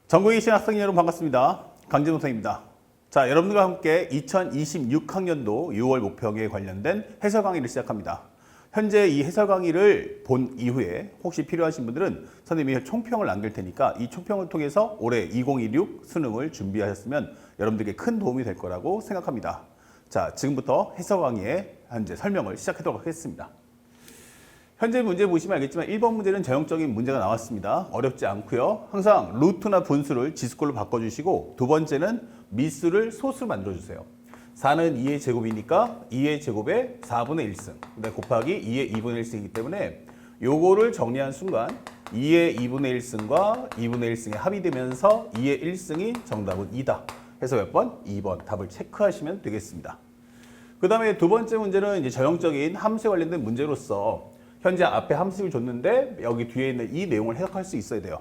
전국에 계신 학생 여러분 반갑습니다. 강진호 선생님입니다. 자, 여러분들과 함께 2026학년도 6월 목표에 관련된 해설 강의를 시작합니다. 현재 이 해설 강의를 본 이후에 혹시 필요하신 분들은 선생님이 총평을 남길 테니까 이 총평을 통해서 올해 2026 수능을 준비하셨으면 여러분들께 큰 도움이 될 거라고 생각합니다. 자, 지금부터 해설 강의의 현재 설명을 시작하도록 하겠습니다. 현재 문제 보시면 알겠지만 1번 문제는 전형적인 문제가 나왔습니다. 어렵지 않고요. 항상 루트나 분수를 지수꼴로 바꿔주시고 두 번째는 미수를 소수로 만들어주세요. 4는 2의 제곱이니까 2의 제곱에 4분의 1승 그다음에 곱하기 2의 2분의 1승이기 때문에 요거를 정리한 순간 2의 2분의 1승과 2분의 1승이 합이 되면서 2의 1승이 정답은 2다. 해서 몇 번? 2번 답을 체크하시면 되겠습니다. 그 다음에 두 번째 문제는 이제 전형적인 함수에 관련된 문제로서 현재 앞에 함수를 줬는데 여기 뒤에 있는 이 내용을 해석할 수 있어야 돼요.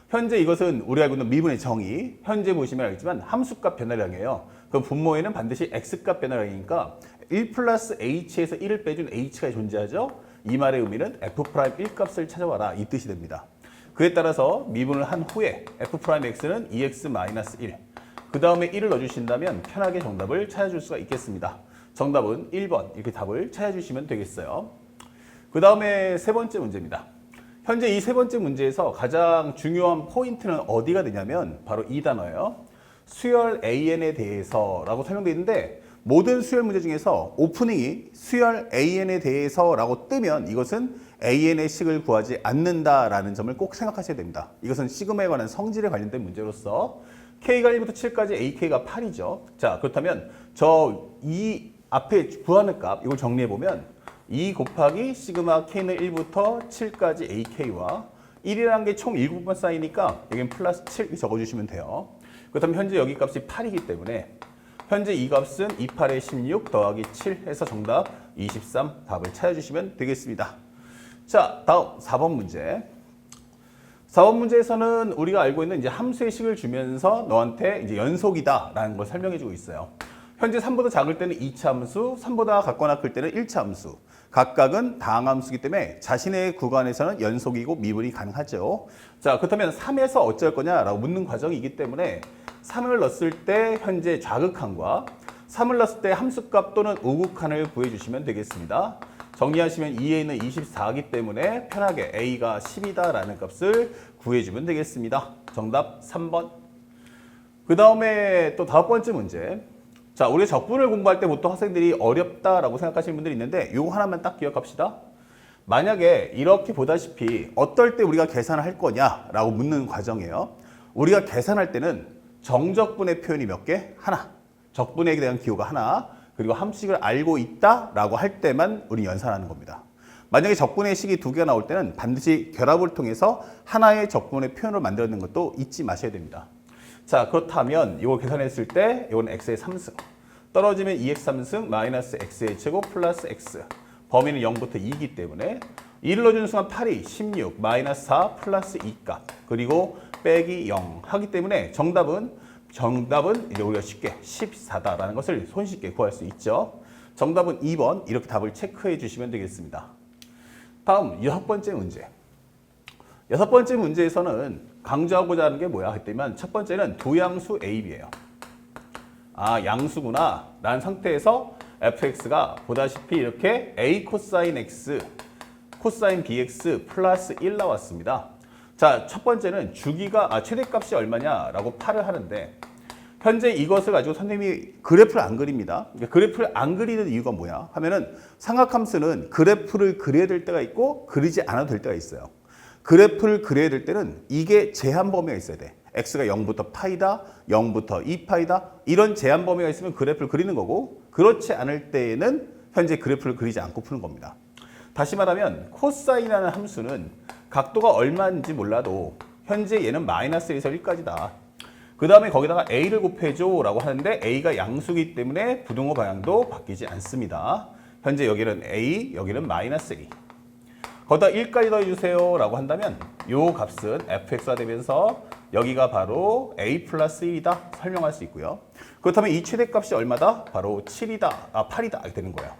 현재 이것은 우리가 알고 있는 미분의 정의. 현재 보시면 알겠지만 함수값 변화량이에요. 그럼 분모에는 반드시 x값 변화량이니까 1 플러스 h에서 1을 빼준 h가 존재하죠. 이 말의 의미는 f'1 값을 찾아와라 이 뜻이 됩니다. 그에 따라서 미분을 한 후에 f'x는 2x-1. 그 다음에 1을 넣어주신다면 편하게 정답을 찾아줄 수가 있겠습니다. 정답은 1번 이렇게 답을 찾아주시면 되겠어요. 그 다음에 세 번째 문제입니다. 현재 이 세 번째 문제에서 가장 중요한 포인트는 어디가 되냐면 바로 이 단어예요. 수열 AN에 대해서 라고 설명되어 있는데 모든 수열 문제 중에서 오프닝이 수열 AN에 대해서 라고 뜨면 이것은 AN의 식을 구하지 않는다라는 점을 꼭 생각하셔야 됩니다. 이것은 시그마에 관한 성질에 관련된 문제로서 K가 1부터 7까지 AK가 8이죠. 자, 그렇다면 이 앞에 구하는 값 이걸 정리해보면 2 곱하기 시그마 K는 1부터 7까지 AK와 1이라는 게 총 7번 쌓이니까 여기는 플러스 7 적어주시면 돼요. 그렇다면 현재 여기 값이 8이기 때문에 현재 이 값은 28에 16 더하기 7 해서 정답 23 답을 찾아주시면 되겠습니다. 자, 다음 4번 문제. 4번 문제에서는 우리가 알고 있는 이제 함수의 식을 주면서 너한테 이제 연속이다라는 걸 설명해주고 있어요. 현재 3보다 작을 때는 2차 함수, 3보다 같거나 클 때는 1차 함수. 각각은 다항함수이기 때문에 자신의 구간에서는 연속이고 미분이 가능하죠. 자, 그렇다면 3에서 어쩔 거냐라고 묻는 과정이기 때문에 3을 넣었을 때 현재 좌극한과 3을 넣었을 때 함수값 또는 우극한을 구해주시면 되겠습니다. 정리하시면 2a는 24이기 때문에 편하게 a가 10이다라는 값을 구해주면 되겠습니다. 정답 3번. 그 다음에 또 다섯 번째 문제. 자, 우리 적분을 공부할 때 보통 학생들이 어렵다라고 생각하시는 분들이 있는데 이거 하나만 딱 기억합시다. 만약에 이렇게 보다시피 어떨 때 우리가 계산을 할 거냐라고 묻는 과정이에요. 우리가 계산할 때는 정적분의 표현이 몇 개? 하나. 적분에 대한 기호가 하나. 그리고 함수식을 알고 있다라고 할 때만 우리 연산하는 겁니다. 만약에 적분의 식이 두 개가 나올 때는 반드시 결합을 통해서 하나의 적분의 표현을 만들어내는 것도 잊지 마셔야 됩니다. 자, 그렇다면 이걸 계산했을 때 이건 x의 3승 떨어지면 2x 3승 마이너스 x의 제곱 플러스 x 범위는 0부터 2이기 때문에 2를 넣어주는 순간 8이 16 마이너스 4 플러스 2값 그리고 빼기 0 하기 때문에 정답은 이제 우리가 쉽게 14다라는 것을 손쉽게 구할 수 있죠. 정답은 2번 이렇게 답을 체크해 주시면 되겠습니다. 다음 여섯 번째 문제. 여섯 번째 문제에서는 강조하고자 하는 게 뭐야 했더니 첫 번째는 두양수 A, B예요. 아, 양수구나 라는 상태에서 fx가 보다시피 이렇게 A 코사인 x 코사인 bx 플러스 1 나왔습니다. 자, 첫 번째는 최대값이 얼마냐라고 팔을 하는데 현재 이것을 가지고 선생님이 그래프를 안 그립니다. 그러니까 그래프를 안 그리는 이유가 뭐야 하면은 삼각함수는 그래프를 그려야 될 때가 있고 그리지 않아도 될 때가 있어요. 그래프를 그려야 될 때는 이게 제한 범위가 있어야 돼. x가 0부터 파이다, 0부터 2파이다 이런 제한 범위가 있으면 그래프를 그리는 거고 그렇지 않을 때에는 현재 그래프를 그리지 않고 푸는 겁니다. 다시 말하면 코사인이라는 함수는 각도가 얼마인지 몰라도 현재 얘는 마이너스 1에서 1까지다. 그 다음에 거기다가 a를 곱해줘 라고 하는데 a가 양수이기 때문에 부등호 방향도 바뀌지 않습니다. 현재 여기는 a, 여기는 마이너스 a. 거기다 1까지 더해주세요 라고 한다면 이 값은 fx가 되면서 여기가 바로 a 플러스 1이다 설명할 수 있고요. 그렇다면 이 최대값이 얼마다? 바로 8이다 이렇게 되는 거예요.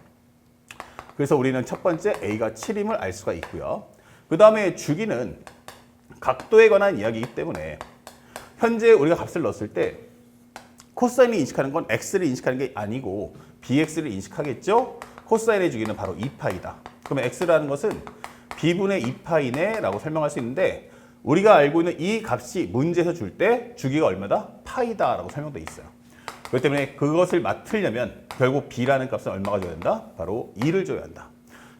그래서 우리는 첫 번째 a가 7임을 알 수가 있고요. 그 다음에 주기는 각도에 관한 이야기이기 때문에 현재 우리가 값을 넣었을 때 코사인을 인식하는 건 x를 인식하는 게 아니고 bx를 인식하겠죠? 코사인의 주기는 바로 2파이다. 그러면 x라는 것은 b분의 2파이네 라고 설명할 수 있는데 우리가 알고 있는 이 값이 문제에서 줄 때 주기가 얼마다? 파이다 라고 설명되어 있어요. 그렇기 때문에 그것을 맡으려면 결국 b라는 값은 얼마가 줘야 된다? 바로 2를 줘야 한다.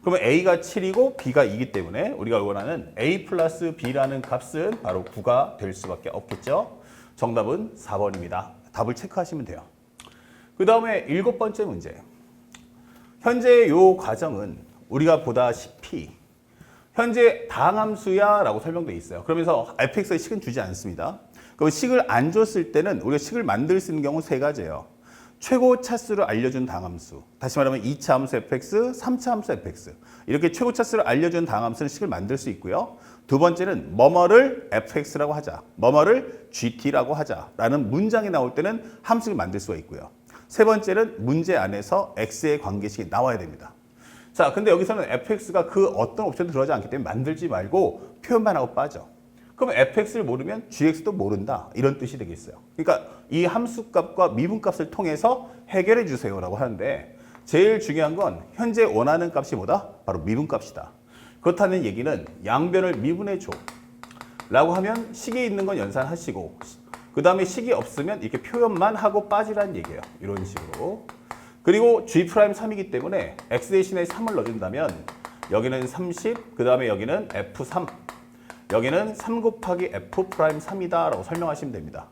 그러면 a가 7이고 b가 2이기 때문에 우리가 원하는 a 플러스 b라는 값은 바로 9가 될 수밖에 없겠죠. 정답은 4번입니다. 답을 체크하시면 돼요. 그 다음에 7번째 문제. 현재 이 과정은 우리가 보다시피 현재 다항함수야 라고 설명되어 있어요. 그러면서 fx의 식은 주지 않습니다. 그럼 식을 안 줬을 때는 우리가 식을 만들 수 있는 경우 세 가지예요. 최고 차수를 알려준 다항함수, 다시 말하면 2차 함수 fx, 3차 함수 fx. 이렇게 최고 차수를 알려준 다항함수는 식을 만들 수 있고요. 두 번째는 뭐뭐를 fx라고 하자, 뭐뭐를 gt라고 하자라는 문장이 나올 때는 함수를 만들 수가 있고요. 세 번째는 문제 안에서 x의 관계식이 나와야 됩니다. 자, 근데 여기서는 fx가 그 어떤 옵션도 들어가지 않기 때문에 만들지 말고 표현만 하고 빠져. 그럼 fx를 모르면 gx도 모른다. 이런 뜻이 되겠어요. 그러니까 이 함수값과 미분값을 통해서 해결해 주세요라고 하는데 제일 중요한 건 현재 원하는 값이 뭐다? 바로 미분값이다. 그렇다는 얘기는 양변을 미분해 줘 라고 하면 식이 있는 건 연산하시고 그 다음에 식이 없으면 이렇게 표현만 하고 빠지라는 얘기예요. 이런 식으로. 그리고 G'3이기 때문에 X 대신에 3을 넣어준다면 여기는 30, 그 다음에 여기는 F3, 여기는 3 곱하기 F'3이다 라고 설명하시면 됩니다.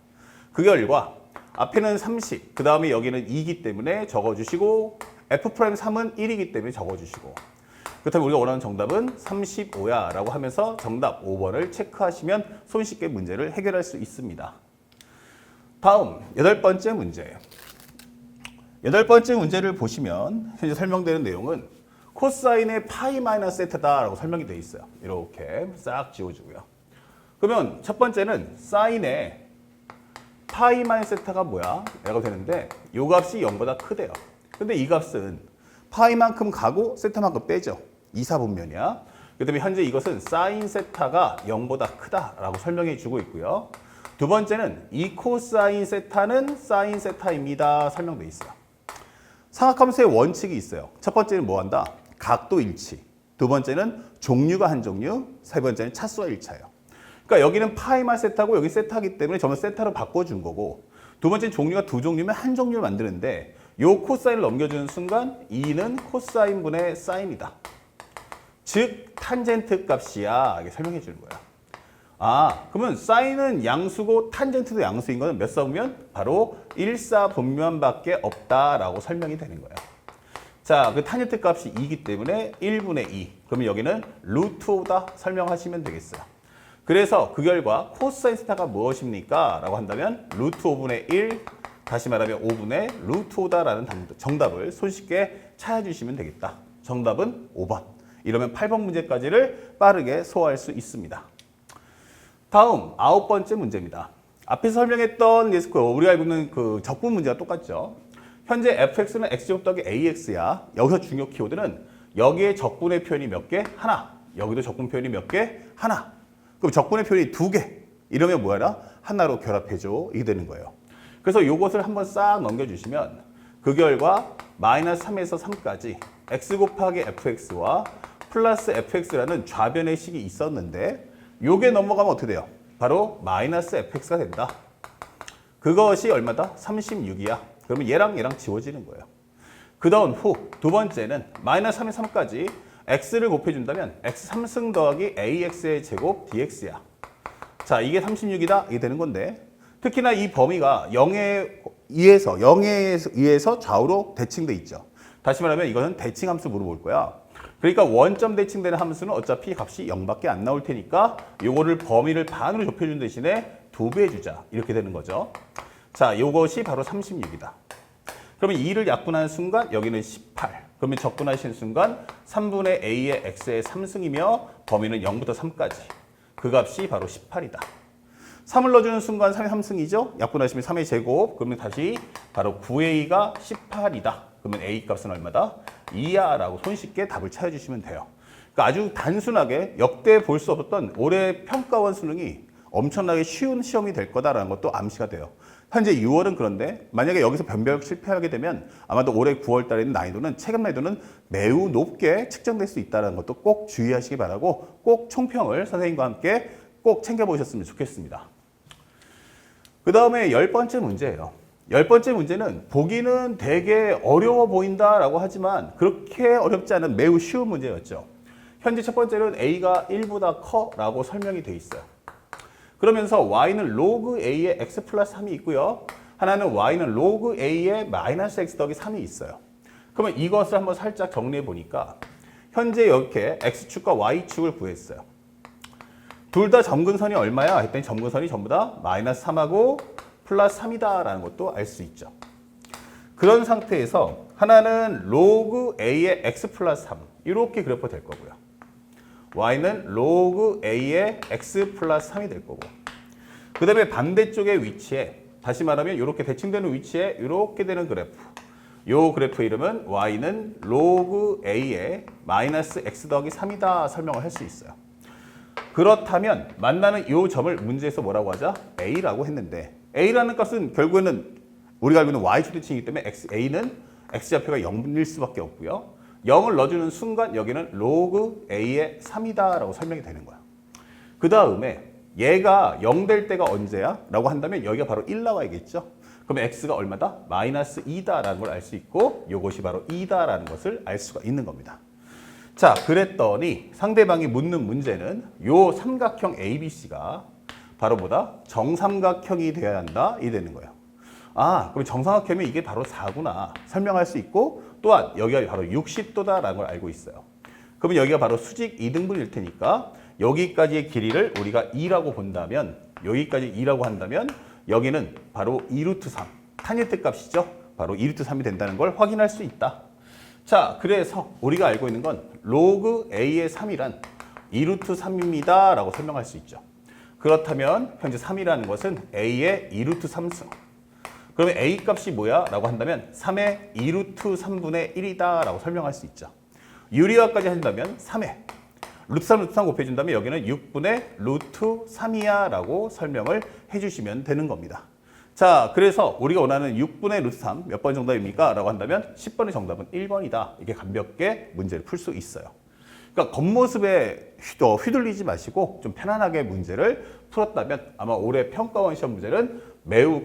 그 결과 앞에는 30, 그 다음에 여기는 2이기 때문에 적어주시고 F'3은 1이기 때문에 적어주시고 그렇다면 우리가 원하는 정답은 35야 라고 하면서 정답 5번을 체크하시면 손쉽게 문제를 해결할 수 있습니다. 다음 8번째 문제. 8번째 문제를 보시면 현재 설명되는 내용은 코사인의 파이 마이너스 세타다라고 설명이 되어 있어요. 이렇게 싹 지워주고요. 그러면 첫 번째는 사인의 파이 마이너스 세타가 뭐야? 라고 되는데 이 값이 0보다 크대요. 근데 이 값은 파이만큼 가고 세타만큼 빼죠. 이사분면이야. 그 다음에 현재 이것은 사인 세타가 0보다 크다라고 설명해 주고 있고요. 두 번째는 이 코사인 세타는 사인 세타입니다. 설명되어 있어요. 삼각함수의 원칙이 있어요. 첫 번째는 뭐 한다? 각도 일치. 두 번째는 종류가 한 종류. 세 번째는 차수와 일차예요. 그러니까 여기는 파이만 세타고 여기 세타기 때문에 전부 세타로 바꿔준 거고 두 번째는 종류가 두 종류면 한 종류를 만드는데 요 코사인을 넘겨주는 순간 2는 코사인분의 사인이다. 즉 탄젠트 값이야. 이렇게 설명해 주는 거야. 아, 그러면 사인은 양수고 탄젠트도 양수인 거는 몇 사분면? 바로 1사분면밖에 없다라고 설명이 되는 거예요. 자, 그 탄젠트 값이 2이기 때문에 1분의 2. 그러면 여기는 루트 5다 설명하시면 되겠어요. 그래서 그 결과 코사인 세타가 무엇입니까? 라고 한다면 루트 5분의 1, 다시 말하면 5분의 루트 5다라는 정답을 손쉽게 찾아주시면 되겠다. 정답은 5번. 이러면 8번 문제까지를 빠르게 소화할 수 있습니다. 다음 9번째 문제입니다. 앞에서 설명했던 우리가 알고 있는 그 적분 문제와 똑같죠. 현재 fx는 x제곱 더하기 ax야. 여기서 중요 키워드는 여기에 적분의 표현이 몇 개? 하나. 여기도 적분 표현이 몇 개? 하나. 그럼 적분의 표현이 2개. 이러면 뭐하나? 하나로 결합해줘. 이게 되는 거예요. 그래서 이것을 한번 싹 넘겨주시면 그 결과 마이너스 3에서 3까지 x 곱하기 fx와 플러스 fx라는 좌변의 식이 있었는데 요게 넘어가면 어떻게 돼요? 바로 마이너스 fx가 된다. 그것이 얼마다? 36이야. 그러면 얘랑 얘랑 지워지는 거예요. 그 다음 두 번째는 마이너스 3에서 3까지 x를 곱해준다면 x 3승 더하기 ax의 제곱 dx야. 자, 이게 36이다. 이게 되는 건데 특히나 이 범위가 0에 의해서 좌우로 대칭돼 있죠. 다시 말하면 이거는 대칭 함수 물어볼 거야. 그러니까 원점 대칭되는 함수는 어차피 값이 0밖에 안 나올 테니까 요거를 범위를 반으로 좁혀준 대신에 2배 해주자. 이렇게 되는 거죠. 자, 요것이 바로 36이다. 그러면 2를 약분하는 순간 여기는 18. 그러면 적분하시는 순간 3분의 a의 x의 3승이며 범위는 0부터 3까지. 그 값이 바로 18이다. 3을 넣어주는 순간 3의 3승이죠. 약분하시면 3의 제곱. 그러면 다시 바로 9a가 18이다. 그러면 a 값은 얼마다? 2야 라고 손쉽게 답을 찾아주시면 돼요. 그러니까 아주 단순하게 역대 볼 수 없었던 올해 평가원 수능이 엄청나게 쉬운 시험이 될 거다라는 것도 암시가 돼요. 현재 6월은 그런데 만약에 여기서 변별 실패하게 되면 아마도 올해 9월 달에는 난이도는 체감 난이도는 매우 높게 측정될 수 있다는 것도 꼭 주의하시기 바라고 꼭 총평을 선생님과 함께 꼭 챙겨보셨으면 좋겠습니다. 그 다음에 10번째 문제예요. 10번째 문제는 보기는 되게 어려워 보인다라고 하지만 그렇게 어렵지 않은 매우 쉬운 문제였죠. 현재 첫 번째는 A가 1보다 커라고 설명이 돼 있어요. 그러면서 Y는 로그 A의 X 플러스 3이 있고요. 하나는 Y는 로그 A의 마이너스 X 더하기 3이 있어요. 그러면 이것을 한번 살짝 정리해 보니까 현재 이렇게 X축과 Y축을 구했어요. 둘 다 점근선이 얼마야? 했더니 점근선이 전부 다 마이너스 3하고 플러스 3이다 라는 것도 알 수 있죠. 그런 상태에서 하나는 로그 A의 X 플러스 3 이렇게 그래프가 될 거고요. Y는 로그 A의 X 플러스 3이 될 거고 그 다음에 반대쪽의 위치에 다시 말하면 이렇게 대칭되는 위치에 이렇게 되는 그래프 이 그래프 이름은 Y는 로그 A의 마이너스 X 더하기 3이다 설명을 할 수 있어요. 그렇다면 만나는 이 점을 문제에서 뭐라고 하자? A라고 했는데 A라는 값은 결국에는 우리가 알고 있는 Y 초대칭이기 때문에 A는 X좌표가 0일 수밖에 없고요. 0을 넣어주는 순간 여기는 로그 A의 3이다 라고 설명이 되는 거야. 그 다음에 얘가 0 될 때가 언제야? 라고 한다면 여기가 바로 1 나와야겠죠. 그러면 X가 얼마다? 마이너스 2다 라는 걸 알 수 있고 이것이 바로 2다 라는 것을 알 수가 있는 겁니다. 자, 그랬더니 상대방이 묻는 문제는 요 삼각형 ABC가 바로 뭐다? 정삼각형이 되어야 한다 이 되는 거예요. 아, 그럼 정삼각형이면 이게 바로 4구나 설명할 수 있고 또한 여기가 바로 60도다라는 걸 알고 있어요. 그러면 여기가 바로 수직 2등분일 테니까 여기까지의 길이를 우리가 2라고 본다면 여기까지 2라고 한다면 여기는 바로 2루트 3 탄일대 값이죠. 바로 2루트 3이 된다는 걸 확인할 수 있다. 자, 그래서 우리가 알고 있는 건 로그 A의 3이란 2루트 3입니다 라고 설명할 수 있죠. 그렇다면 현재 3이라는 것은 A의 2루트 3승 그러면 A 값이 뭐야? 라고 한다면 3의 2루트 3분의 1이다 라고 설명할 수 있죠. 유리화까지 한다면 3의 루트 3 루트 3 곱해준다면 여기는 6분의 루트 3이야 라고 설명을 해주시면 되는 겁니다. 자, 그래서 우리가 원하는 6분의 루트 3 몇 번 정답입니까? 라고 한다면 10번의 정답은 1번이다. 이렇게 가볍게 문제를 풀 수 있어요. 그러니까 겉모습에 휘둘리지 마시고 좀 편안하게 문제를 풀었다면 아마 올해 평가원 시험 문제는 매우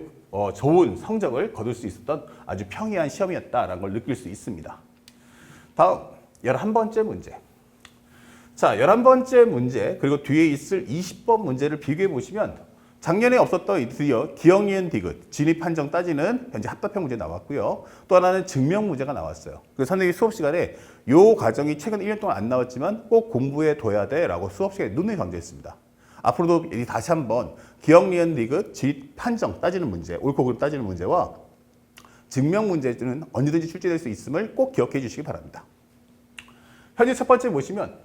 좋은 성적을 거둘 수 있었던 아주 평이한 시험이었다라는 걸 느낄 수 있습니다. 다음 11번째 문제. 자, 11번째 문제 그리고 뒤에 있을 20번 문제를 비교해 보시면 작년에 없었던 드디어 기억, 니은, 디귿 진입 판정 따지는 현재 합답형 문제 나왔고요. 또 하나는 증명 문제가 나왔어요. 그래서 선생님이 수업 시간에 이 과정이 최근 1년 동안 안 나왔지만 꼭 공부해 둬야 돼 라고 수업 시간에 눈을 강조했습니다. 앞으로도 다시 한번 기억, 니은, 디귿 진입 판정 따지는 문제, 옳고 그름 따지는 문제와 증명 문제는 언제든지 출제될 수 있음을 꼭 기억해 주시기 바랍니다. 현재 첫 번째 보시면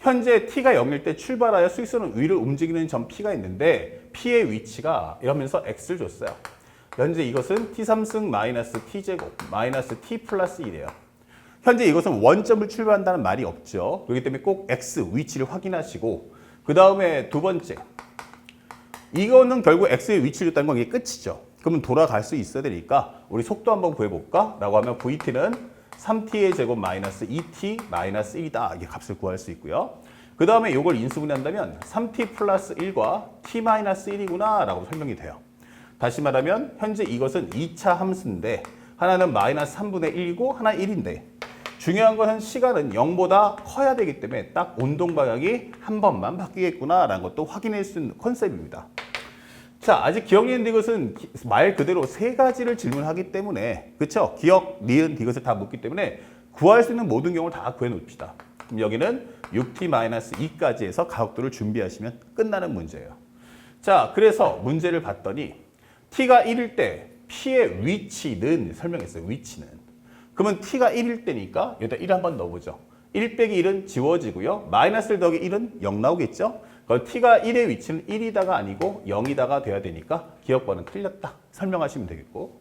현재 t가 0일 때 출발하여 수직선은 위를 움직이는 점 p가 있는데 p의 위치가 이러면서 x를 줬어요. 현재 이것은 t3승 마이너스 t제곱 마이너스 t 플러스 1이에요. 현재 이것은 원점을 출발한다는 말이 없죠. 그렇기 때문에 꼭 x 위치를 확인하시고 그 다음에 두 번째 이거는 결국 x의 위치를 줬다는 건 이게 끝이죠. 그러면 돌아갈 수 있어야 되니까 우리 속도 한번 구해볼까? 라고 하면 vt는 3t의 제곱 마이너스 2t 마이너스 1이다. 이게 값을 구할 수 있고요. 그 다음에 이걸 인수분해한다면 3t 플러스 1과 t 마이너스 1이구나 라고 설명이 돼요. 다시 말하면 현재 이것은 2차 함수인데 하나는 마이너스 3분의 1이고 하나 1인데 중요한 것은 시간은 0보다 커야 되기 때문에 딱 운동 방향이 한 번만 바뀌겠구나 라는 것도 확인할 수 있는 컨셉입니다. 자, 아직 기억, 니은, 디귿은 말 그대로 세 가지를 질문하기 때문에 그렇죠? 기억, 니은, 디귿을 다 묻기 때문에 구할 수 있는 모든 경우를 다 구해 놓읍시다. 그럼 여기는 6t-2까지 해서 가속도를 준비하시면 끝나는 문제예요. 자, 그래서 문제를 봤더니 t가 1일 때 p의 위치는 설명했어요. 위치는. 그러면 t가 1일 때니까 여기다 1 한번 넣어보죠. 1 빼기 1은 지워지고요. 마이너스 1 더하기 1은 0 나오겠죠? 그럼 t가 1의 위치는 1이다가 아니고 0이다가 돼야 되니까 기억번은 틀렸다. 설명하시면 되겠고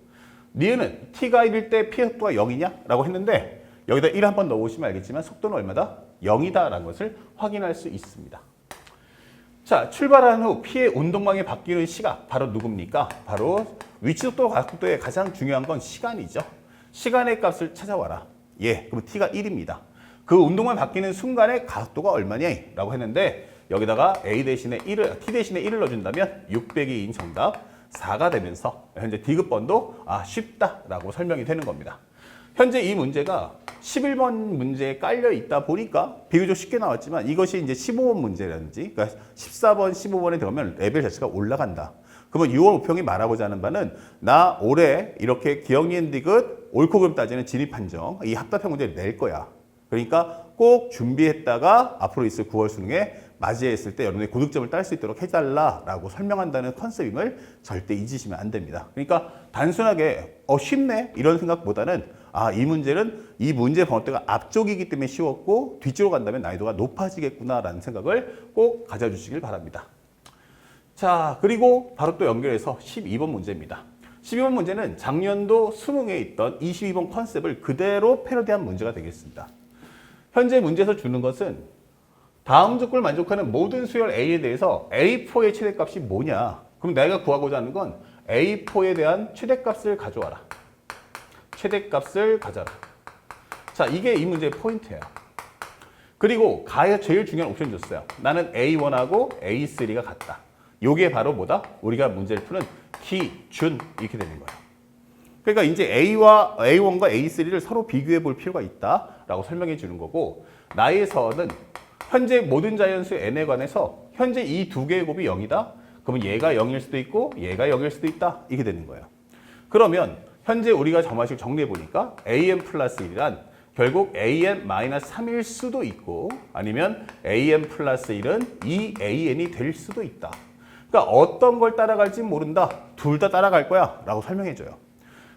니은은 t가 1일 때 p 속도가 0이냐? 라고 했는데 여기다 1 한번 넣어보시면 알겠지만 속도는 얼마다? 0이다 라는 것을 확인할 수 있습니다. 자, 출발한 후 P의 운동방이 바뀌는 시각, 바로 누굽니까? 바로 위치 속도 각도의 가장 중요한 건 시간이죠. 시간의 값을 찾아와라. 예, 그럼 T가 1입니다. 그 운동방이 바뀌는 순간의 각도가 얼마니? 라고 했는데 여기다가 A 대신에 1을, T 대신에 1을 넣어준다면 600인 정답 4가 되면서 현재 D급번도 쉽다라고 설명이 되는 겁니다. 현재 이 문제가 11번 문제에 깔려 있다 보니까 비교적 쉽게 나왔지만 이것이 이제 15번 문제라든지 그러니까 14번, 15번에 들어가면 레벨 자체가 올라간다. 그러면 6월 모평이 말하고자 하는 바는 나 올해 이렇게 기억니은 디귿 옳고 그름 따지는 진입 판정 이 합답형 문제를 낼 거야. 그러니까 꼭 준비했다가 앞으로 있을 9월 수능에 맞이했을 때 여러분의 고득점을 딸 수 있도록 해달라라고 설명한다는 컨셉임을 절대 잊으시면 안 됩니다. 그러니까 단순하게 쉽네 이런 생각보다는 이 문제는 이 문제 번호대가 앞쪽이기 때문에 쉬웠고 뒤쪽으로 간다면 난이도가 높아지겠구나라는 생각을 꼭 가져주시길 바랍니다. 자, 그리고 바로 또 연결해서 12번 문제입니다. 12번 문제는 작년도 수능에 있던 22번 컨셉을 그대로 패러디한 문제가 되겠습니다. 현재 문제에서 주는 것은 다음 조건을 만족하는 모든 수열 A에 대해서 A4의 최대값이 뭐냐? 그럼 내가 구하고자 하는 건 A4에 대한 최대값을 가져와라. 최대값을 가져라. 자, 이게 이 문제의 포인트예요. 그리고 가에 제일 중요한 옵션 줬어요. 나는 A1하고 A3가 같다. 요게 바로 뭐다? 우리가 문제를 푸는 기준 이렇게 되는 거예요. 그러니까 이제 A1과 A3를 서로 비교해 볼 필요가 있다라고 설명해 주는 거고 나에서는 현재 모든 자연수 n에 관해서 현재 이 두 개의 곱이 0이다. 그러면 얘가 0일 수도 있고 얘가 0일 수도 있다. 이게 되는 거예요. 그러면 현재 우리가 정화식 정리해 보니까 an 플러스 1이란 결국 an 마이너스 3일 수도 있고 아니면 an 플러스 1은 2an이 될 수도 있다. 그러니까 어떤 걸 따라갈지 모른다. 둘 다 따라갈 거야 라고 설명해 줘요.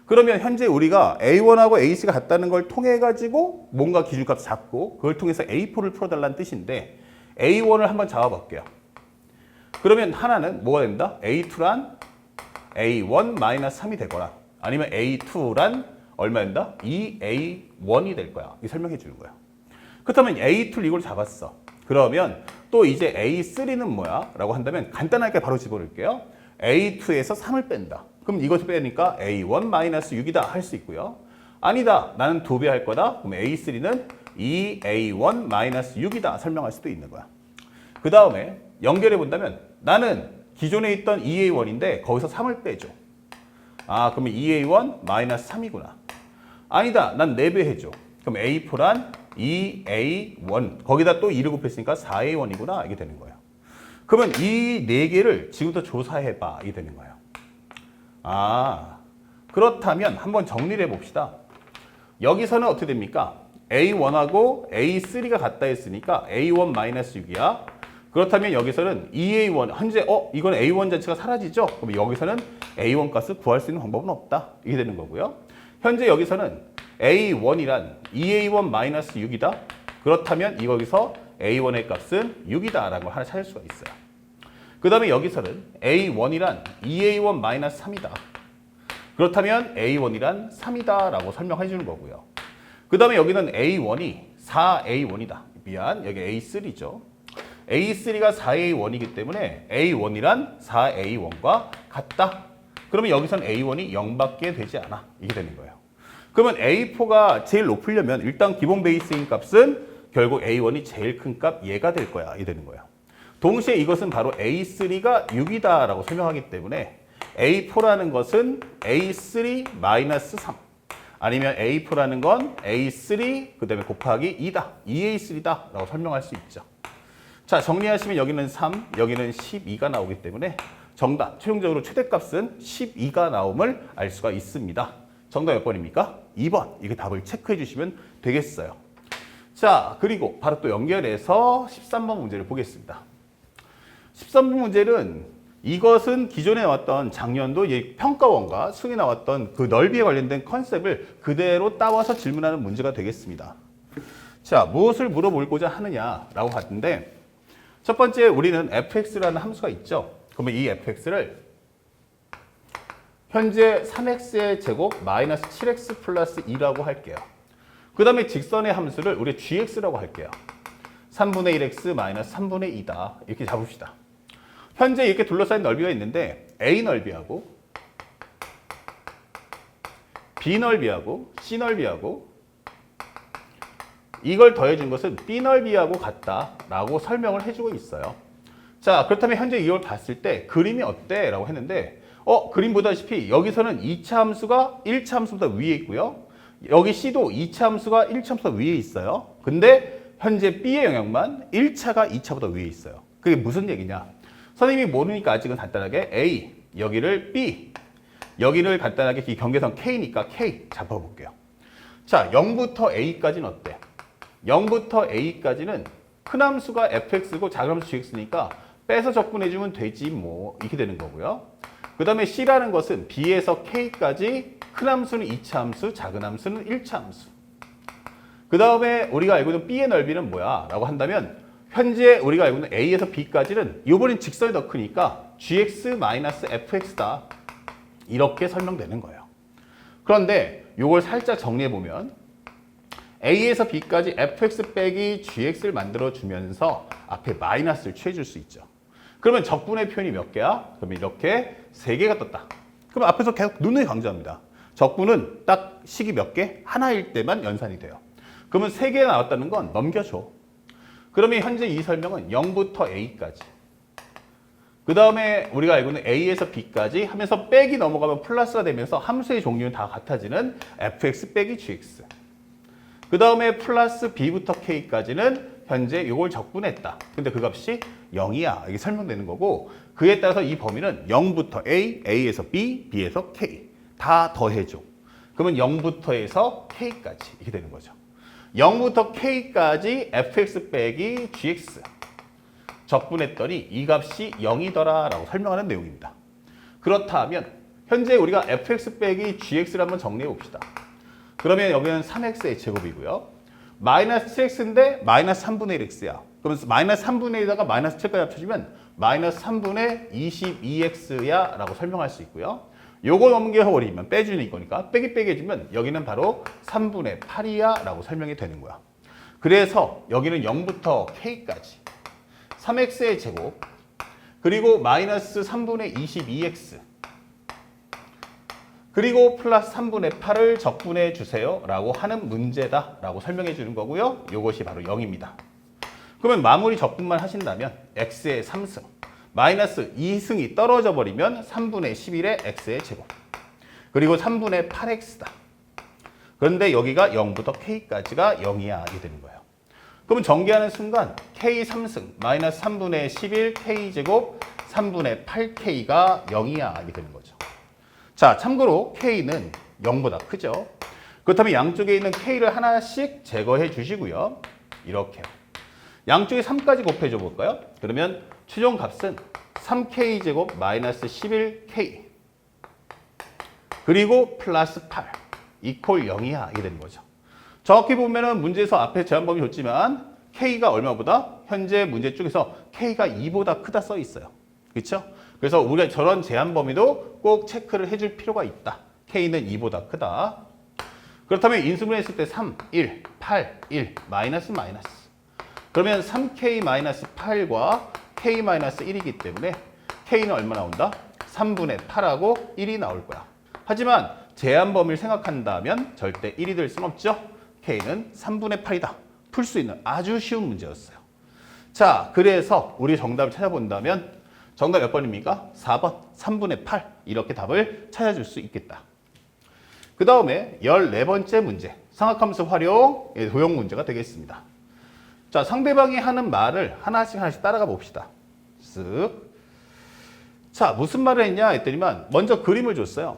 그러면 현재 우리가 A1하고 A3가 같다는 걸 통해 가지고 뭔가 기준값 잡고 그걸 통해서 A4를 풀어달라는 뜻인데 A1을 한번 잡아볼게요. 그러면 하나는 뭐가 된다? A2란 A1 마이너스 3이 되거나 아니면 A2란 얼마 된다? 2A1이 될 거야. 이 설명해 주는 거야. 그렇다면 A2를 이걸 잡았어. 그러면 또 이제 A3는 뭐야? 라고 한다면 간단하게 바로 집어넣을게요. A2에서 3을 뺀다. 그럼 이것을 빼니까 A1-6이다 할 수 있고요. 아니다. 나는 2배 할 거다. 그럼 A3는 2A1-6이다 설명할 수도 있는 거야. 그 다음에 연결해 본다면 나는 기존에 있던 2A1인데 거기서 3을 빼줘. 그러면 2A1-3이구나. 아니다. 난 4배 해줘. 그럼 A4란 2A1 거기다 또 2를 곱했으니까 4A1이구나 이게 되는 거예요. 그러면 이 4개를 지금부터 조사해봐 이게 되는 거예요. 그렇다면 한번 정리를 해봅시다. 여기서는 어떻게 됩니까? A1하고 A3가 같다 했으니까 A1-6이야. 그렇다면 여기서는 2A1 현재 이건 A1 자체가 사라지죠? 그럼 여기서는 A1 값을 구할 수 있는 방법은 없다. 이게 되는 거고요. 현재 여기서는 A1이란 2A1-6이다. 그렇다면 여기서 A1의 값은 6이다 라는 걸 하나 찾을 수가 있어요. 그 다음에 여기서는 A1이란 2A1-3이다. 그렇다면 A1이란 3이다 라고 설명해 주는 거고요. 그 다음에 여기는 A1이 4A1이다. 미안, 여기 A3죠. A3가 4A1이기 때문에 A1이란 4A1과 같다. 그러면 여기서는 A1이 0밖에 되지 않아. 이게 되는 거예요. 그러면 A4가 제일 높으려면 일단 기본 베이스인 값은 결국 A1이 제일 큰 값 얘가 될 거야. 이게 되는 거예요. 동시에 이것은 바로 A3가 6이다 라고 설명하기 때문에 A4라는 것은 A3-3 아니면 A4라는 건 A3 그 다음에 곱하기 2다. 2A3다 라고 설명할 수 있죠. 자, 정리하시면 여기는 3, 여기는 12가 나오기 때문에 정답, 최종적으로 최대값은 12가 나옴을 알 수가 있습니다. 정답 몇 번입니까? 2번. 이게 답을 체크해 주시면 되겠어요. 자, 그리고 바로 또 연결해서 13번 문제를 보겠습니다. 13번 문제는 이것은 기존에 나왔던 작년도 평가원과 수능에 나왔던 그 넓이에 관련된 컨셉을 그대로 따와서 질문하는 문제가 되겠습니다. 자, 무엇을 물어보고자 하느냐라고 봤는데 첫 번째 우리는 fx라는 함수가 있죠. 그러면 이 fx를 현재 3x의 제곱 마이너스 7x 플러스 2라고 할게요. 그 다음에 직선의 함수를 우리 gx라고 할게요. 3분의 1x 마이너스 3분의 2다. 이렇게 잡읍시다. 현재 이렇게 둘러싸인 넓이가 있는데 A 넓이하고 B 넓이하고 C 넓이하고 이걸 더해준 것은 B 넓이하고 같다라고 설명을 해주고 있어요. 자, 그렇다면 현재 이걸 봤을 때 그림이 어때? 라고 했는데 그림 보다시피 여기서는 2차 함수가 1차 함수보다 위에 있고요. 여기 C도 2차 함수가 1차 함수보다 위에 있어요. 근데 현재 B의 영역만 1차가 2차보다 위에 있어요. 그게 무슨 얘기냐? 선생님이 모르니까 아직은 간단하게 A, 여기를 B, 여기를 간단하게 이 경계선 K니까 K 잡아볼게요. 자, 0부터 A까지는 어때? 0부터 A까지는 큰 함수가 fx고 작은 함수 gx니까 빼서 적분해주면 되지 뭐 이렇게 되는 거고요. 그 다음에 C라는 것은 B에서 K까지 큰 함수는 2차 함수, 작은 함수는 1차 함수. 그 다음에 우리가 알고 있는 B의 넓이는 뭐야? 라고 한다면 현재 우리가 알고 있는 A에서 B까지는 이번엔 직선이 더 크니까 gx-fx다. 이렇게 설명되는 거예요. 그런데 이걸 살짝 정리해보면 A에서 B까지 fx 빼기 gx를 만들어주면서 앞에 마이너스를 취해줄 수 있죠. 그러면 적분의 표현이 몇 개야? 그러면 이렇게 3개가 떴다. 그럼 앞에서 계속 눈에 강조합니다. 적분은 딱 식이 몇 개? 하나일 때만 연산이 돼요. 그러면 3개 나왔다는 건 넘겨줘. 그러면 현재 이 설명은 0부터 A까지. 그 다음에 우리가 알고 있는 A에서 B까지 하면서 빼기 넘어가면 플러스가 되면서 함수의 종류는 다 같아지는 fx 빼기 gx. 그 다음에 플러스 B부터 K까지는 현재 이걸 적분했다. 근데 그 값이 0이야. 이게 설명되는 거고 그에 따라서 이 범위는 0부터 A, A에서 B, B에서 K 다 더해줘. 그러면 0부터 해서 K까지 이렇게 되는 거죠. 0부터 K까지 fx 빼기 gx 적분했더니 이 값이 0이더라 라고 설명하는 내용입니다. 그렇다면 현재 우리가 fx 빼기 gx를 한번 정리해 봅시다. 그러면 여기는 3x의 제곱이고요. 마이너스 7x인데 마이너스 3분의 1x야. 그러면 마이너스 3분의 1에다가 마이너스 7까지 합쳐주면 마이너스 3분의 22x야 라고 설명할 수 있고요. 요거 넘겨버리면 빼주는 이거니까 빼기 해주면 여기는 바로 3분의 8이야 라고 설명이 되는 거야. 그래서 여기는 0부터 k까지 3x의 제곱 그리고 마이너스 3분의 22x 그리고 플러스 3분의 8을 적분해 주세요 라고 하는 문제다 라고 설명해 주는 거고요. 이것이 바로 0입니다. 그러면 마무리 적분만 하신다면 x의 3승 마이너스 2승이 떨어져 버리면 3분의 11의 x의 제곱 그리고 3분의 8x다. 그런데 여기가 0부터 k까지가 0이야 이게 되는 거예요. 그러면 전개하는 순간 k 3승 마이너스 3분의 11 k제곱 3분의 8k가 0이야 이게 되는 거죠. 자, 참고로 k는 0보다 크죠. 그렇다면 양쪽에 있는 k를 하나씩 제거해 주시고요. 이렇게 양쪽에 3까지 곱해줘 볼까요? 그러면 최종 값은 3k제곱 마이너스 11k 그리고 플러스 8 이퀄 0이야 이게 되는 거죠. 정확히 보면은 문제에서 앞에 제한범위 줬지만 k가 얼마보다? 현재 문제 쪽에서 k가 2보다 크다 써 있어요. 그렇죠? 그래서 우리가 저런 제한 범위도 꼭 체크를 해줄 필요가 있다. K는 2보다 크다. 그렇다면 인수분해했을 때 3, 1, 8, 1, 마이너스. 그러면 3K 마이너스 8과 K 마이너스 1이기 때문에 K는 얼마 나온다? 3분의 8하고 1이 나올 거야. 하지만 제한 범위를 생각한다면 절대 1이 될 수는 없죠. K는 3분의 8이다. 풀 수 있는 아주 쉬운 문제였어요. 자, 그래서 우리 정답을 찾아본다면 정답 몇 번입니까? 4번 3분의 8 이렇게 답을 찾아줄 수 있겠다. 그 다음에 14번째 문제 상학함수 활용 도형 문제가 되겠습니다. 자, 상대방이 하는 말을 하나씩 따라가 봅시다. 쓱. 자, 무슨 말을 했냐 했더니만 먼저 그림을 줬어요.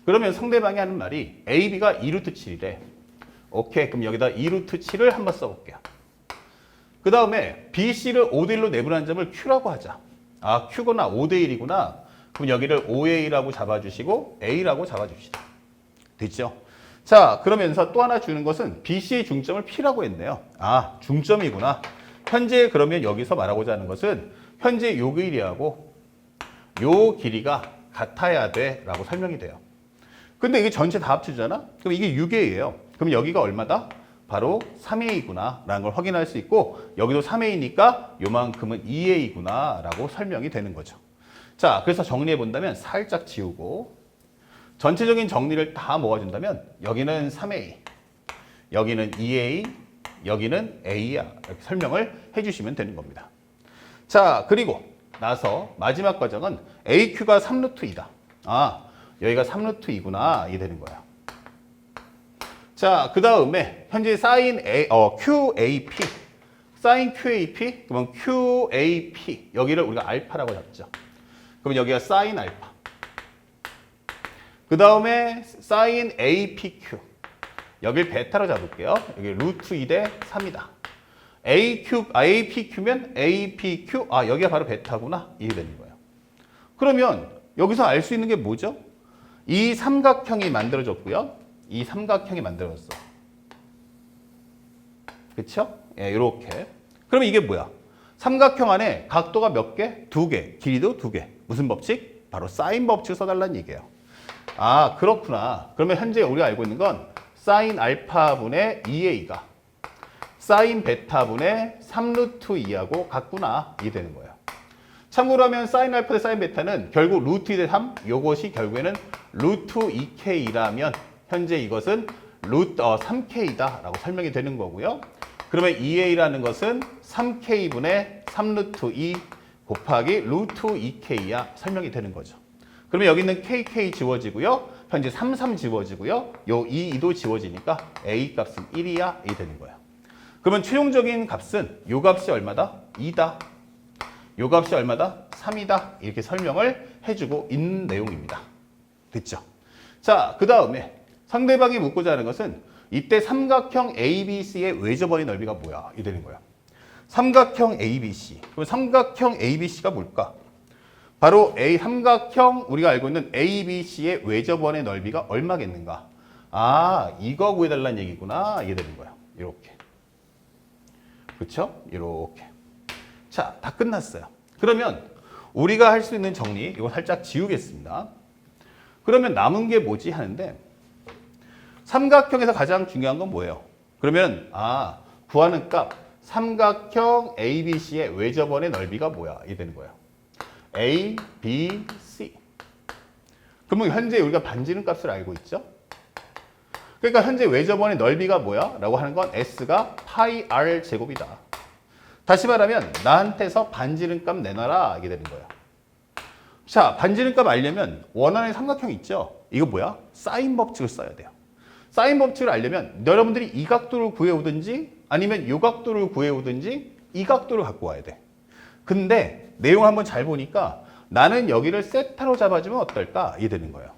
그러면 상대방이 하는 말이 AB가 2루트 7이래. 오케이, 그럼 여기다 2루트 7을 한번 써볼게요. 그 다음에 BC를 5대1로 내분한 점을 Q라고 하자. 아, Q구나. 5대1이구나. 그럼 여기를 5A라고 잡아주시고 A라고 잡아줍시다. 됐죠? 자, 그러면서 또 하나 주는 것은 BC의 중점을 P라고 했네요. 아, 중점이구나. 현재 그러면 여기서 말하고자 하는 것은 현재 요 길이하고 요 길이가 같아야 돼 라고 설명이 돼요. 근데 이게 전체 다 합쳐주잖아? 그럼 이게 6A예요. 그럼 여기가 얼마다? 바로 3a구나 라는 걸 확인할 수 있고 여기도 3a니까 요만큼은 2a구나 라고 설명이 되는 거죠. 자, 그래서 정리해 본다면 살짝 지우고 전체적인 정리를 다 모아준다면 여기는 3a, 여기는 2a, 여기는 a야 이렇게 설명을 해주시면 되는 겁니다. 자, 그리고 나서 마지막 과정은 aq가 3루트 2다. 아, 여기가 3루트 2구나 이게 되는 거야. 자, 그 다음에 현재 sin QAP, sin QAP, 그러면 QAP 여기를 우리가 알파라고 잡죠. 그러면 여기가 sin 알파. 그 다음에 sin APQ, 여길 베타로 잡을게요. 여기 루트 2 대 3이다. APQ면 APQ, 아 여기가 바로 베타구나 이게 되는 거예요. 그러면 여기서 알 수 있는 게 뭐죠? 이 삼각형이 만들어졌고요. 이 삼각형이 만들어졌어. 그쵸? 예, 이렇게. 그러면 이게 뭐야? 삼각형 안에 각도가 몇 개? 2개. 길이도 2개. 무슨 법칙? 바로 사인 법칙을 써달라는 얘기예요. 아, 그렇구나. 그러면 현재 우리가 알고 있는 건 사인 알파분의 2a가 사인 베타분의 3루트 2하고 같구나. 이게 되는 거예요. 참고로 하면 사인 알파 대 사인 베타는 결국 루트 2 대 3, 요것이 결국에는 루트 2k라면 현재 이것은 루트 3k다 라고 설명이 되는 거고요. 그러면 2a라는 것은 3k분의 3루트 2 곱하기 루트 2k야 설명이 되는 거죠. 그러면 여기 있는 kk 지워지고요. 현재 33 지워지고요. 요 2도 지워지니까 a 값은 1이야. 이 되는 거예요. 그러면 최종적인 값은 요 값이 얼마다? 2다. 요 값이 얼마다? 3이다. 이렇게 설명을 해주고 있는 내용입니다. 됐죠? 자, 그 다음에 상대방이 묻고자 하는 것은 이때 삼각형 ABC의 외접원의 넓이가 뭐야? 이 되는 거야. 삼각형 ABC. 그럼 삼각형 ABC가 뭘까? 바로 삼각형 우리가 알고 있는 ABC의 외접원의 넓이가 얼마겠는가? 아, 이거 구해달라는 얘기구나. 이게 되는 거야. 이렇게. 그렇죠? 이렇게. 자, 다 끝났어요. 그러면 우리가 할 수 있는 정리 이거 살짝 지우겠습니다. 그러면 남은 게 뭐지 하는데 삼각형에서 가장 중요한 건 뭐예요? 그러면 구하는 값 삼각형 ABC의 외접원의 넓이가 뭐야? 이게 되는 거예요. A, B, C. 그러면 현재 우리가 반지름 값을 알고 있죠? 그러니까 현재 외접원의 넓이가 뭐야? 라고 하는 건 S가 파이 R 제곱이다. 다시 말하면 나한테서 반지름 값 내놔라. 이게 되는 거예요. 자, 반지름 값 알려면 원하는 삼각형 있죠? 이거 뭐야? 사인 법칙을 써야 돼요. 사인 법칙을 알려면 여러분들이 이 각도를 구해오든지 아니면 이 각도를 구해오든지 이 각도를 갖고 와야 돼. 근데 내용 한번 잘 보니까 나는 여기를 세타로 잡아주면 어떨까? 이게 되는 거예요.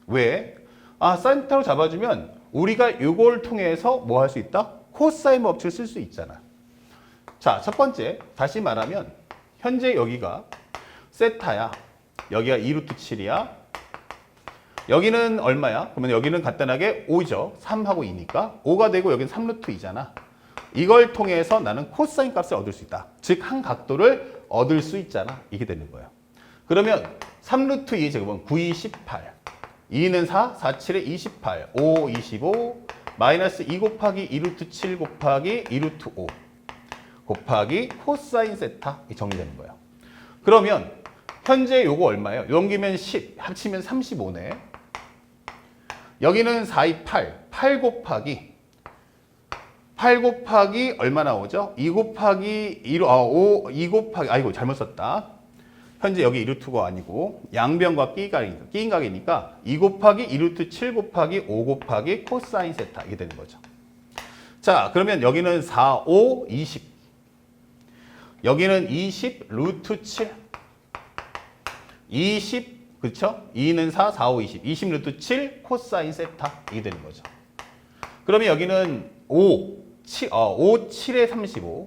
왜? 세타로 잡아주면 우리가 이걸 통해서 뭐 할 수 있다? 코사인 법칙을 쓸 수 있잖아. 자, 첫 번째 다시 말하면 현재 여기가 세타야. 여기가 2루트 7이야. 여기는 얼마야? 그러면 여기는 간단하게 5죠. 3하고 2니까 5가 되고 여기는 3루트 2잖아. 이걸 통해서 나는 코사인 값을 얻을 수 있다. 즉 한 각도를 얻을 수 있잖아. 이게 되는 거예요. 그러면 3루트 2의 제곱은 9, 2, 18. 2는 4, 4, 7에 28. 5, 25. 마이너스 2 곱하기 2루트 7 곱하기 2루트 5 곱하기 코사인 세타. 이 정리되는 거예요. 그러면 현재 요거 얼마예요? 넘기면 10, 합치면 35네. 여기는 4, 2, 8. 8 곱하기 얼마 나오죠? 2 곱하기 2 곱하기 아이고 잘못 썼다. 현재 여기 2루트가 아니고 양변과 끼인 각이니까 2 곱하기 2루트 7 곱하기 5 곱하기 코사인 세타 이게 되는 거죠. 자, 그러면 여기는 4, 5, 20. 여기는 20 루트 7. 20 그렇죠? 2는 4, 4, 5, 20. 20 루트 7 코사인 세타 이게 되는 거죠. 그러면 여기는 5, 7에 35.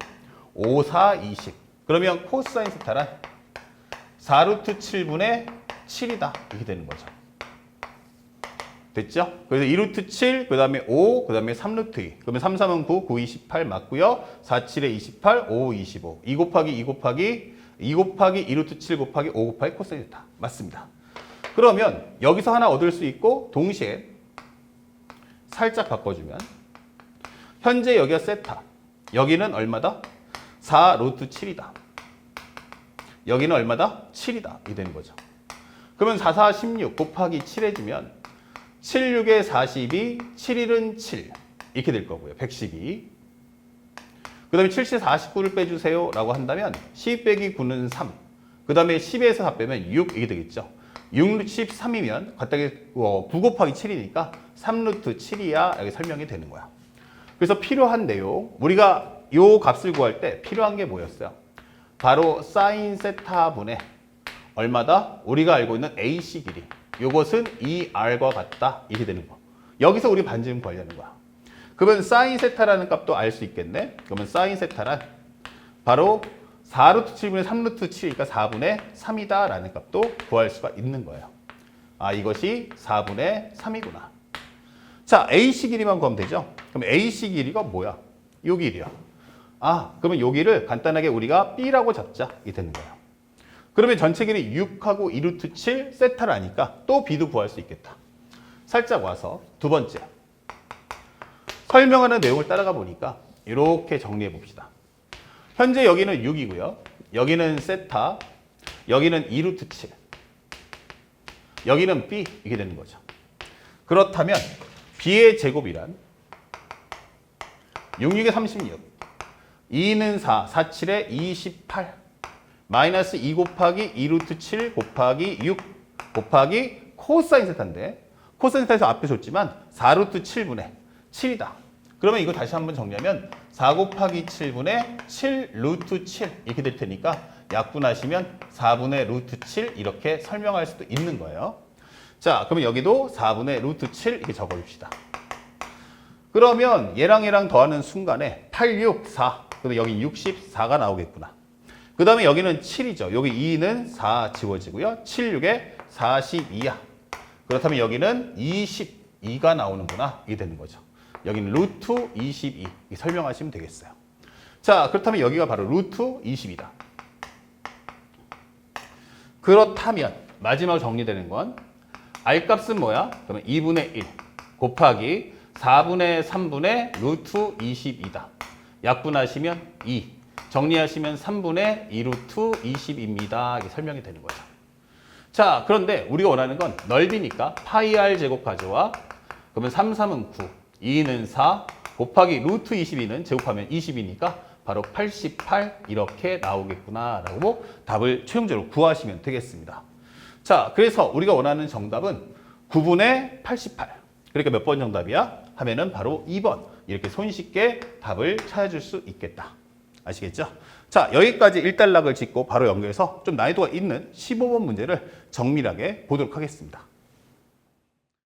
5, 4, 20. 그러면 코사인 세타란 4루트 7분의 7이다. 이렇게 되는 거죠. 됐죠? 그래서 2루트 7, 그 다음에 5, 그 다음에 3루트 2. 그러면 3, 3은 9, 9, 28 맞고요. 4, 7에 28, 5, 25. 2 곱하기 2 곱하기 2루트 7 곱하기 5 곱하기 코사인 세타. 맞습니다. 그러면 여기서 하나 얻을 수 있고 동시에 살짝 바꿔주면 현재 여기가 세타. 여기는 얼마다? 4 루트 7이다. 여기는 얼마다? 7이다. 이 되는 거죠. 그러면 4, 4, 16 곱하기 7 해주면 7, 6에 42, 7, 1은 7 이렇게 될 거고요. 112. 그 다음에 7시 49를 빼주세요 라고 한다면 10 빼기 9는 3. 그 다음에 10에서 4 빼면 6 이게 되겠죠. 6, 13이면 갑자기 9 곱하기 7이니까 3루트 7이야 여기 설명이 되는 거야. 그래서 필요한 내용, 우리가 요 값을 구할 때 필요한 게 뭐였어요? 바로 사인 세타분의 얼마다? 우리가 알고 있는 AC 길이. 요것은 2R과 같다. 이렇게 되는 거. 여기서 우리 반지름 구하려는 거야. 그러면 사인 세타라는 값도 알 수 있겠네. 그러면 사인 세타란 바로 4루트 7분의 3루트 7이니까 4분의 3이다 라는 값도 구할 수가 있는 거예요. 아, 이것이 4분의 3이구나. 자, AC 길이만 구하면 되죠. 그럼 AC 길이가 뭐야? 요 길이야. 아, 그러면 여기를 간단하게 우리가 B라고 잡자. 이 되는 거예요. 그러면 전체 길이 6하고 2루트 7 세타를 아니까 또 B도 구할 수 있겠다. 살짝 와서 두 번째. 설명하는 내용을 따라가 보니까 이렇게 정리해 봅시다. 현재 여기는 6이고요. 여기는 세타, 여기는 2루트 7. 여기는 B 이게 되는 거죠. 그렇다면 B의 제곱이란 6, 6에 36, 2는 4, 4, 7에 28, 마이너스 2 곱하기 2루트 7 곱하기 6 곱하기 코사인 세타인데 코사인 세타에서 앞에 줬지만 4루트 7분의 7이다. 그러면 이거 다시 한번 정리하면 4 곱하기 7분의 7 루트 7 이렇게 될 테니까 약분하시면 4분의 루트 7 이렇게 설명할 수도 있는 거예요. 자, 그러면 여기도 4분의 루트 7 이렇게 적어줍시다. 그러면 얘랑 얘랑 더하는 순간에 8, 6, 4 근데 여기 64가 나오겠구나. 그 다음에 여기는 7이죠. 여기 2는 4 지워지고요. 7, 6에 42야. 그렇다면 여기는 22가 나오는구나. 이게 되는 거죠. 여기는 루트 22 설명하시면 되겠어요. 자, 그렇다면 여기가 바로 루트 20이다. 그렇다면 마지막으로 정리되는 건 R값은 뭐야? 그러면 2분의 1 곱하기 4분의 3분의 루트 22다. 약분하시면 2. 정리하시면 3분의 2루트 20입니다. 이게 설명이 되는 거죠. 자, 그런데 우리가 원하는 건 넓이니까 파이 R 제곱 가져와. 그러면 3, 3은 9, 2는 4 곱하기 루트 22는 제곱하면 20이니까 바로 88 이렇게 나오겠구나 라고 답을 최종적으로 구하시면 되겠습니다. 자, 그래서 우리가 원하는 정답은 9분의 88. 그러니까 몇 번 정답이야? 하면은 바로 2번. 이렇게 손쉽게 답을 찾아줄 수 있겠다. 아시겠죠? 자, 여기까지 일단락을 짓고 바로 연결해서 좀 난이도가 있는 15번 문제를 정밀하게 보도록 하겠습니다.